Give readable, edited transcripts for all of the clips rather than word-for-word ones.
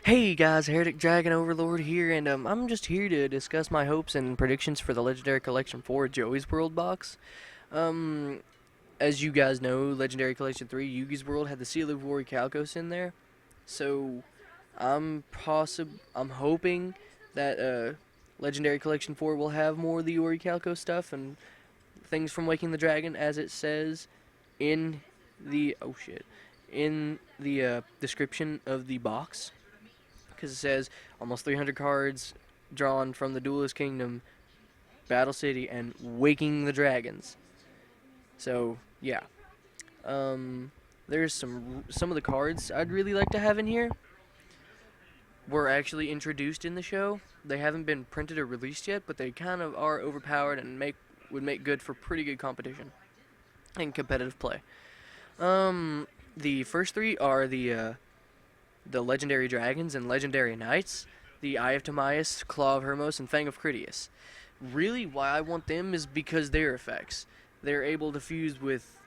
Hey guys, Heretic Dragon Overlord here, and I'm just here to discuss my hopes and predictions for the Legendary Collection 4 Joey's World box. Um, as you guys know, Legendary Collection 3 Yugi's World had the Seal of Orichalcos in there, so I'm hoping that Legendary Collection 4 will have more of the Orichalcos stuff and things from Waking the Dragon, as it says in the description of the box, because it says almost 300 cards drawn from the Duelist Kingdom, Battle City, and Waking the Dragons. So yeah, there's some of the cards I'd really like to have in here were actually introduced in the show. They haven't been printed or released yet, but they kind of are overpowered and would make good for pretty good competition and competitive play. The first three are the Legendary Dragons and Legendary Knights, the Eye of Timaeus, Claw of Hermos, and Fang of Critias. Really, why I want them is because their effects. They're able to fuse with,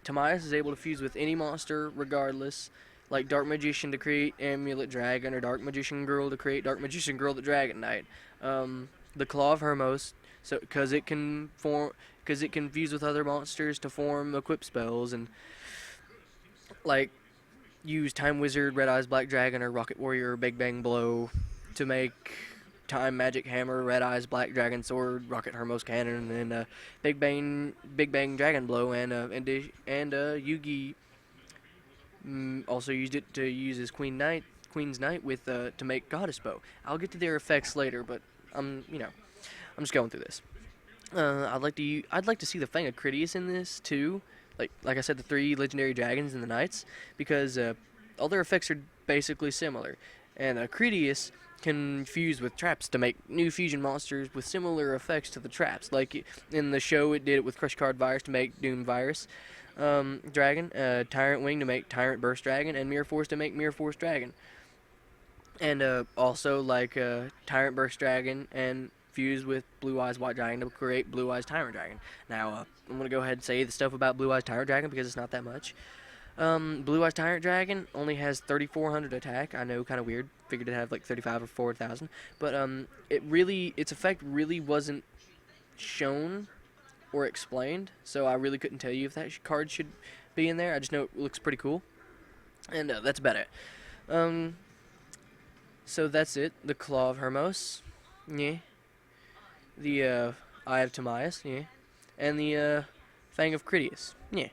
Timaeus is able to fuse with any monster regardless, like Dark Magician to create Amulet Dragon, or Dark Magician Girl to create Dark Magician Girl the Dragon Knight. The Claw of Hermos, so because it can fuse with other monsters to form equip spells and like use Time Wizard, Red Eyes Black Dragon, or Rocket Warrior, or Big Bang Blow to make Time Magic Hammer, Red Eyes Black Dragon Sword, Rocket Hermos Cannon, and Big Bang Dragon Blow, and Yugi also used it to use his Queen's Knight with to make Goddess Bow. I'll get to their effects later, but I'm just going through this. I'd like to see the Fang of Critias in this too. Like I said, the three legendary dragons and the knights, because all their effects are basically similar, and Critias can fuse with traps to make new fusion monsters with similar effects to the traps. Like in the show, it did it with Crush Card Virus to make Doom Virus Dragon, Tyrant Wing to make Tyrant Burst Dragon, and Mirror Force to make Mirror Force Dragon. And also like Tyrant Burst Dragon and fuse with Blue Eyes White Dragon to create Blue Eyes Tyrant Dragon. Now, I'm going to go ahead and say the stuff about Blue Eyes Tyrant Dragon because it's not that much. Blue Eyes Tyrant Dragon only has 3,400 attack. I know, kind of weird. Figured it had like 35 or 4,000. But its effect really wasn't shown or explained, so I really couldn't tell you if that card should be in there. I just know it looks pretty cool. And that's about it. So that's it. The Claw of Hermos. Yeah. The Eye of Timaeus, yeah, and the Fang of Critias, yeah.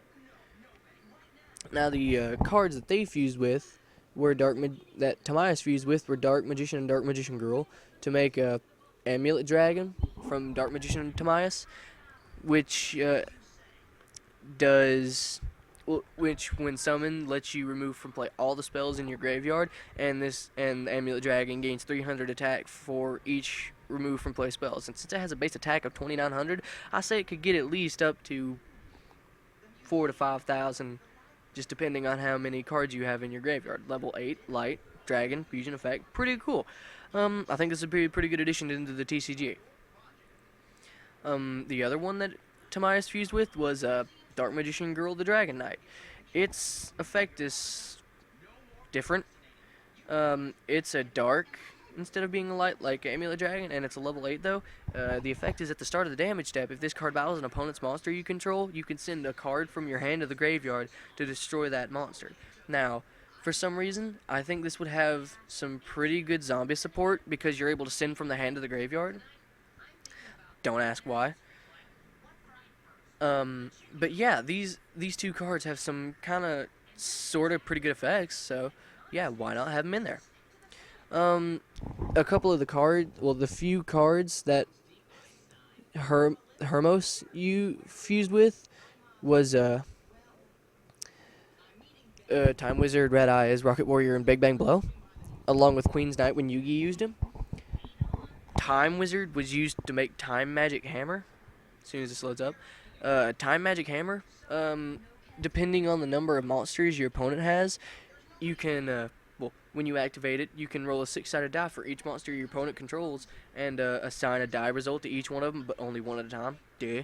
Now the cards that they fused with were that Timaeus fused with were Dark Magician and Dark Magician Girl to make a Amulet Dragon from Dark Magician and Timaeus, which which when summoned lets you remove from play all the spells in your graveyard, and the Amulet Dragon gains 300 attack for each remove from play spells. And since it has a base attack of 2,900, I say it could get at least up to 4 to 5,000, just depending on how many cards you have in your graveyard. Level 8 Light Dragon Fusion Effect, pretty cool. I think this would be a pretty good addition into the TCG. The other one that Timaeus fused with was Dark Magician Girl the Dragon Knight. Its effect is different. It's a dark instead of being a light like Amulet Dragon, and it's a level 8 though. The effect is at the start of the damage step. If this card battles an opponent's monster you control, you can send a card from your hand to the graveyard to destroy that monster. Now, for some reason, I think this would have some pretty good zombie support because you're able to send from the hand to the graveyard. Don't ask why. But yeah, these two cards have some kind of sort of pretty good effects, so yeah, why not have them in there? A couple of the few cards that Hermos you fused with was Time Wizard, Red Eyes, Rocket Warrior, and Big Bang Blow, along with Queen's Knight when Yugi used him. Time Wizard was used to make Time Magic Hammer. As soon as this loads up, Time Magic Hammer. Depending on the number of monsters your opponent has, you can when you activate it, you can roll a 6-sided die for each monster your opponent controls and assign a die result to each one of them, but only one at a time. Duh.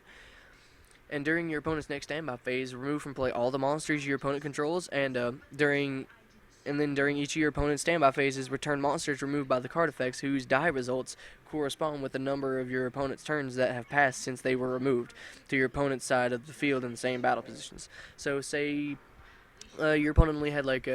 And during your opponent's next standby phase, remove from play all the monsters your opponent controls, and during And then during each of your opponent's standby phases, return monsters removed by the card effects whose die results correspond with the number of your opponent's turns that have passed since they were removed to your opponent's side of the field in the same battle positions. So, say your opponent only had like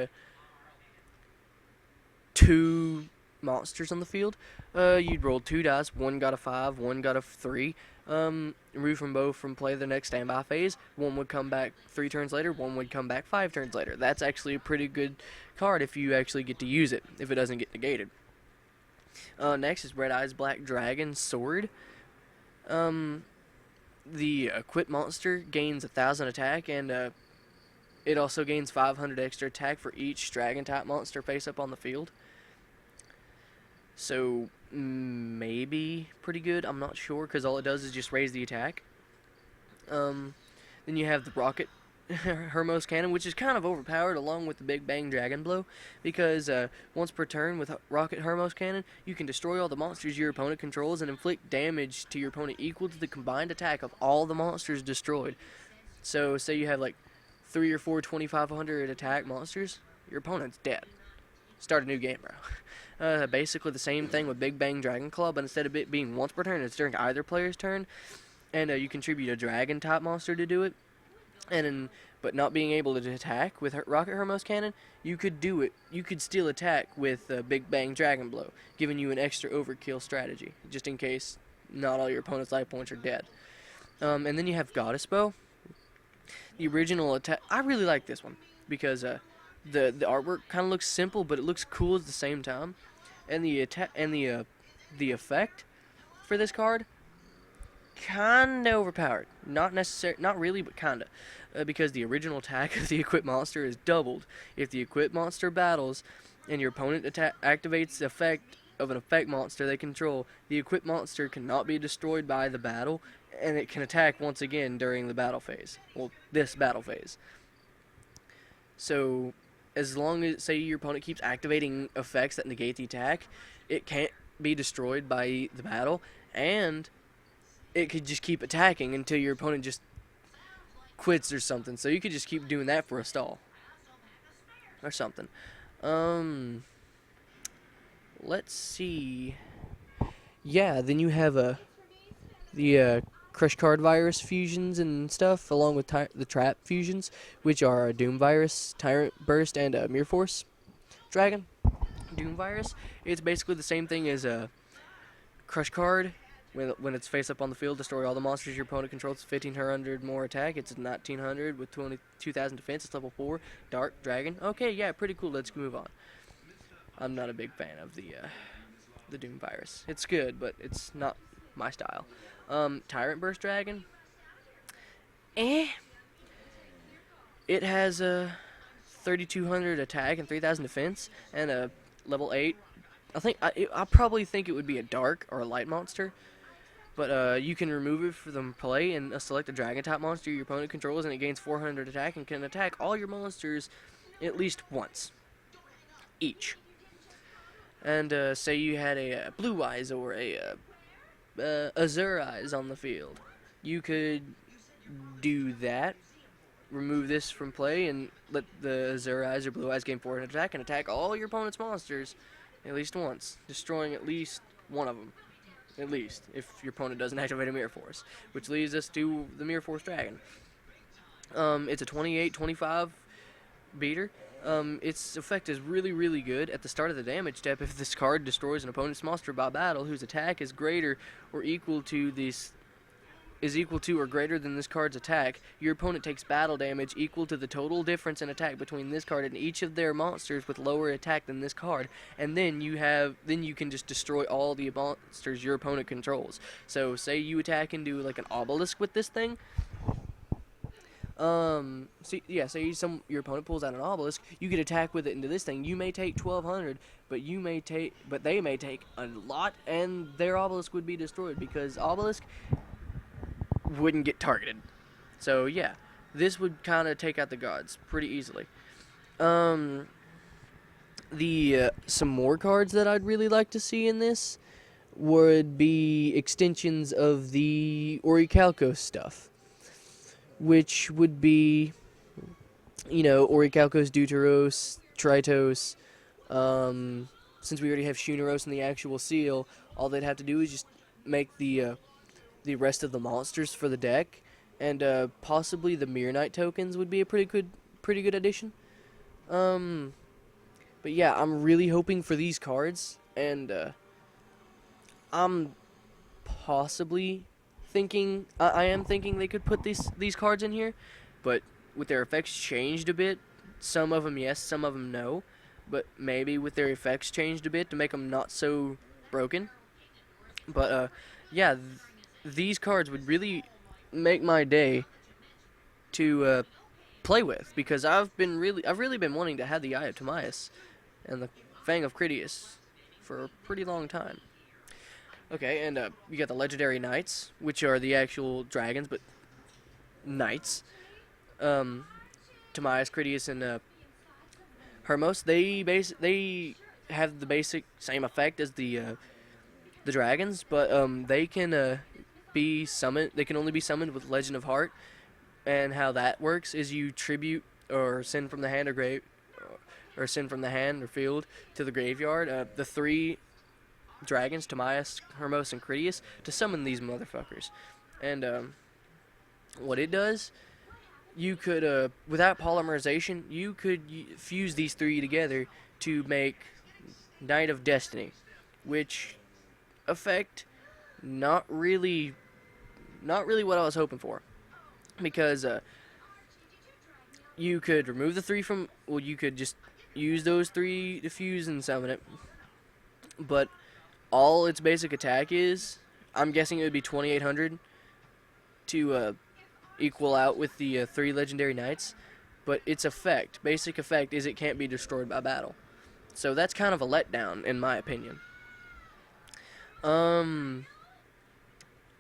2 monsters on the field. You'd roll 2 dice. One got a 5, one got a 3. Remove from both from play the next standby phase. One would come back 3 turns later. One would come back 5 turns later. That's actually a pretty good card if you actually get to use it, if it doesn't get negated. Next is Red Eyes Black Dragon Sword. The equipped monster gains 1,000 attack, and it also gains 500 extra attack for each dragon type monster face up on the field. So maybe pretty good. I'm not sure because all it does is just raise the attack. Then you have the Rocket Hermos Cannon, which is kind of overpowered along with the Big Bang Dragon Blow, because once per turn with Rocket Hermos Cannon, you can destroy all the monsters your opponent controls and inflict damage to your opponent equal to the combined attack of all the monsters destroyed. So say you have like 3 or 4 2,500 attack monsters, your opponent's dead. Start a new game, bro. Basically the same thing with Big Bang Dragon Claw, but instead of it being once per turn, it's during either player's turn, and you contribute a dragon type monster to do it. But not being able to attack with Rocket Hermos Cannon, you could do it. You could still attack with Big Bang Dragon Blow, giving you an extra overkill strategy, just in case not all your opponent's life points are dead. And then you have Goddess Bow. The original attack. I really like this one because the artwork kind of looks simple, but it looks cool at the same time. And the attack and the effect for this card, kinda overpowered. Not really, but kinda. Because the original attack of the equipped monster is doubled. If the equipped monster battles and your opponent activates the effect of an effect monster they control, the equipped monster cannot be destroyed by the battle, and it can attack once again during the battle phase. Well, this battle phase. So, as long as, say, your opponent keeps activating effects that negate the attack, it can't be destroyed by the battle, and it could just keep attacking until your opponent just quits or something. So you could just keep doing that for a stall or something. Let's see. Yeah, then you have the Crush Card Virus fusions and stuff, along with the Trap fusions, which are Doom Virus, Tyrant Burst, and Mirror Force Dragon. Doom Virus. It's basically the same thing as a Crush Card. When it's face up on the field, destroy all the monsters your opponent controls. 1,500 more attack. It's 1,900 with 22,000 defense. It's level 4. Dark Dragon. Okay, yeah, pretty cool. Let's move on. I'm not a big fan of the Doom Virus. It's good, but it's not my style. Tyrant Burst Dragon. It has a 3,200 attack and 3,000 defense and a level 8. I probably think it would be a dark or a light monster. But you can remove it from play and select a dragon type monster your opponent controls, and it gains 400 attack and can attack all your monsters at least once each. And say you had a Blue Eyes or a Azure Eyes on the field, you could do that. Remove this from play and let the Azure Eyes or Blue Eyes gain 400 attack and attack all your opponent's monsters at least once, destroying at least one of them. At least, if your opponent doesn't activate a Mirror Force. Which leads us to the Mirror Force Dragon. It's a 28-25 beater. Its effect is really, really good. At the start of the damage step, if this card destroys an opponent's monster by battle whose attack is greater or equal to or greater than this card's attack, your opponent takes battle damage equal to the total difference in attack between this card and each of their monsters with lower attack than this card. And then you can just destroy all the monsters your opponent controls. So say you attack and do like an obelisk with this thing. Say your opponent pulls out an obelisk, you could attack with it into this thing. You may take 1,200, but they may take a lot, and their obelisk would be destroyed because obelisk wouldn't get targeted. So yeah, this would kind of take out the gods pretty easily. Some more cards that I'd really like to see in this would be extensions of the Orichalcos stuff, which would be, Orichalcos Deuteros, Tritos. Since we already have Shuneros and the actual seal, all they'd have to do is just make the rest of the monsters for the deck, and possibly the Mirror Knight tokens would be a pretty good addition. Um, but yeah, I'm really hoping for these cards, and I'm possibly thinking I am thinking they could put these cards in here, but with their effects changed a bit. Some of them yes, some of them no, but maybe with their effects changed a bit to make them not so broken. But yeah, these cards would really make my day to play with, because I've really been wanting to have the Eye of Timaeus and the Fang of Critias for a pretty long time. Okay, and you got the legendary knights, which are the actual dragons, but knights. Um, Timaeus, Critias, and Hermos. They have the basic same effect as the dragons, but they can be summoned. They can only be summoned with Legend of Heart, and how that works is you tribute or send from the hand or grave, or send from the hand or field to the graveyard. The three dragons, Timaeus, Hermos, and Critias, to summon these motherfuckers. And what it does, you could, without polymerization, you could fuse these three together to make Knight of Destiny, which effect not really what I was hoping for, because you could remove the three from, well, you could just use those three to fuse and summon it, but all its basic attack is, I'm guessing it would be 2800 to equal out with the three legendary knights, but its basic effect, is it can't be destroyed by battle. So that's kind of a letdown, in my opinion.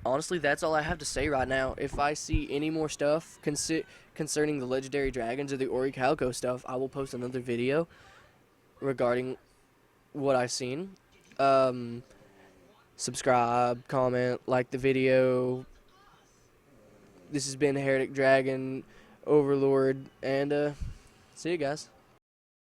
Honestly, that's all I have to say right now. If I see any more stuff concerning the legendary dragons or the Orichalco stuff, I will post another video regarding what I've seen. Subscribe, comment, like the video. This has been Heretic Dragon Overlord, and see you guys.